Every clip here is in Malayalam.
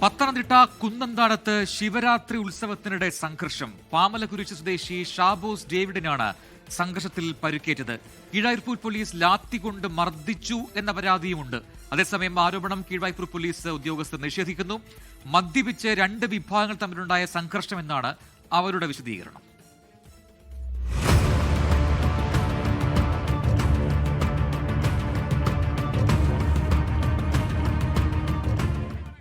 പത്തനംതിട്ട കുന്നന്താനത്ത് ശിവരാത്രി ഉത്സവത്തിനിടെ സംഘർഷം. പാമലക്കുരിശ് സ്വദേശി ഷാബോസ് ഡേവിഡിനാണ് സംഘർഷത്തിൽ പരിക്കേറ്റത്. കീഴായൂർ പോലീസ് ലാത്തി കൊണ്ട് മർദ്ദിച്ചു എന്ന പരാതിയുമുണ്ട്. അതേസമയം ആരോപണം കീഴായൂർ പോലീസ് ഉദ്യോഗസ്ഥർ നിഷേധിക്കുന്നു. മദ്യപിച്ച് രണ്ട് വിഭാഗങ്ങൾ തമ്മിലുണ്ടായ സംഘർഷമെന്നാണ് അവരുടെ വിശദീകരണം.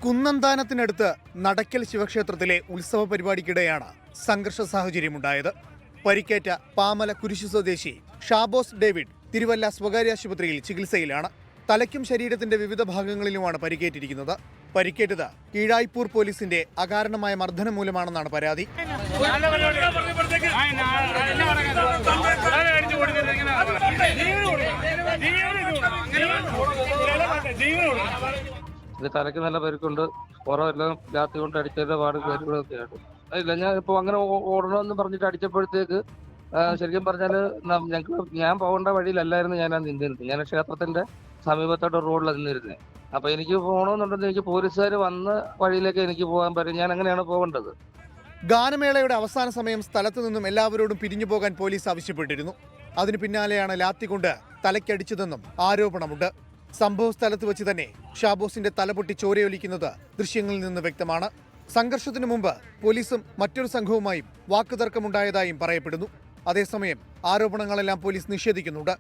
കുന്നന്താനത്തിനടുത്ത് നടക്കൽ ശിവക്ഷേത്രത്തിലെ ഉത്സവ പരിപാടിക്കിടെയാണ് സംഘർഷ സാഹചര്യമുണ്ടായത്. പരിക്കേറ്റ പാമല കുരിശു സ്വദേശി ഷാബോസ് ഡേവിഡ് തിരുവല്ല സ്വകാര്യ ആശുപത്രിയിൽ ചികിത്സയിലാണ്. തലയ്ക്കും ശരീരത്തിന്റെ വിവിധ ഭാഗങ്ങളിലുമാണ് പരിക്കേറ്റിരിക്കുന്നത്. പരിക്കേറ്റത് കീഴായ്പൂർ പോലീസിന്റെ അകാരണമായ മർദ്ദനം മൂലമാണെന്നാണ് പരാതി. ഇത് തലയ്ക്ക് നല്ല പരിക്കുണ്ട്. പുറമെല്ലാം ലാത്തി കൊണ്ട് അടിച്ചതിന്റെ പാട് കാര്യങ്ങളൊക്കെയാണ്. ഇല്ല, ഞാൻ ഇപ്പൊ അങ്ങനെ ഓടണമെന്ന് പറഞ്ഞിട്ട് അടിച്ചപ്പോഴത്തേക്ക് ശരിക്കും പറഞ്ഞാല് ഞാൻ പോകേണ്ട വഴിയിലല്ലായിരുന്നു ഞാൻ നിന്നിരുന്നത്. ഞാൻ ക്ഷേത്രത്തിന്റെ സമീപത്തോട്ട് റോഡിലാണ് നിന്നിരുന്നത്. അപ്പൊ എനിക്ക് പോകണമെന്നുണ്ടെങ്കിൽ എനിക്ക് പോലീസുകാർ വന്ന വഴിയിലേക്ക് എനിക്ക് പോകാൻ പറ്റും. ഞാൻ അങ്ങനെയാണ് പോകേണ്ടത്. ഗാനമേളയുടെ അവസാന സമയം സ്ഥലത്തു നിന്നും എല്ലാവരോടും പിരിഞ്ഞു പോകാൻ പോലീസ് ആവശ്യപ്പെട്ടിരുന്നു. അതിനു പിന്നാലെയാണ് ലാത്തി കൊണ്ട് തലയ്ക്കടിച്ചതെന്നും ആരോപണമുണ്ട്. സംഭവ സ്ഥലത്ത് വെച്ച് തന്നെ ഷാബോസിന്റെ തലപൊട്ടി ചോരയൊലിക്കുന്നത് ദൃശ്യങ്ങളിൽ നിന്ന് വ്യക്തമാണ്. സംഘർഷത്തിനു മുമ്പ് പോലീസും മറ്റൊരു സംഘവുമായും വാക്കുതർക്കമുണ്ടായതായും പറയപ്പെടുന്നു. അതേസമയം ആരോപണങ്ങളെല്ലാം പോലീസ് നിഷേധിക്കുന്നുണ്ട്.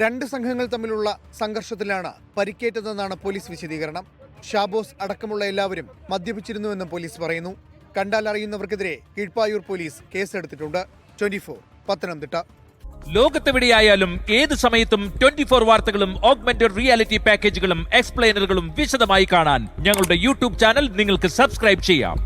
രണ്ട് സംഘങ്ങൾ തമ്മിലുള്ള സംഘർഷത്തിലാണ് പരിക്കേറ്റതെന്നാണ് പോലീസ് വിശദീകരണം. ഷാബോസ് അടക്കമുള്ള എല്ലാവരും മദ്യപിച്ചിരുന്നുവെന്നും പോലീസ് പറയുന്നു. കണ്ടാൽ അറിയുന്നവർക്കെതിരെ കീഴ്പായൂർ പോലീസ് കേസെടുത്തിട്ടുണ്ട്. 24 പത്തനംതിട്ട. ലോകത്തെവിടെയായാലും ഏത് സമയത്തും 24 വാർത്തകളും ഓഗ്മെന്റഡ് റിയാലിറ്റി പാക്കേജുകളും എക്സ്പ്ലെയിനറുകളും വിശദമായി കാണാൻ ഞങ്ങളുടെ യൂട്യൂബ് ചാനൽ നിങ്ങൾക്ക് സബ്സ്ക്രൈബ് ചെയ്യാം.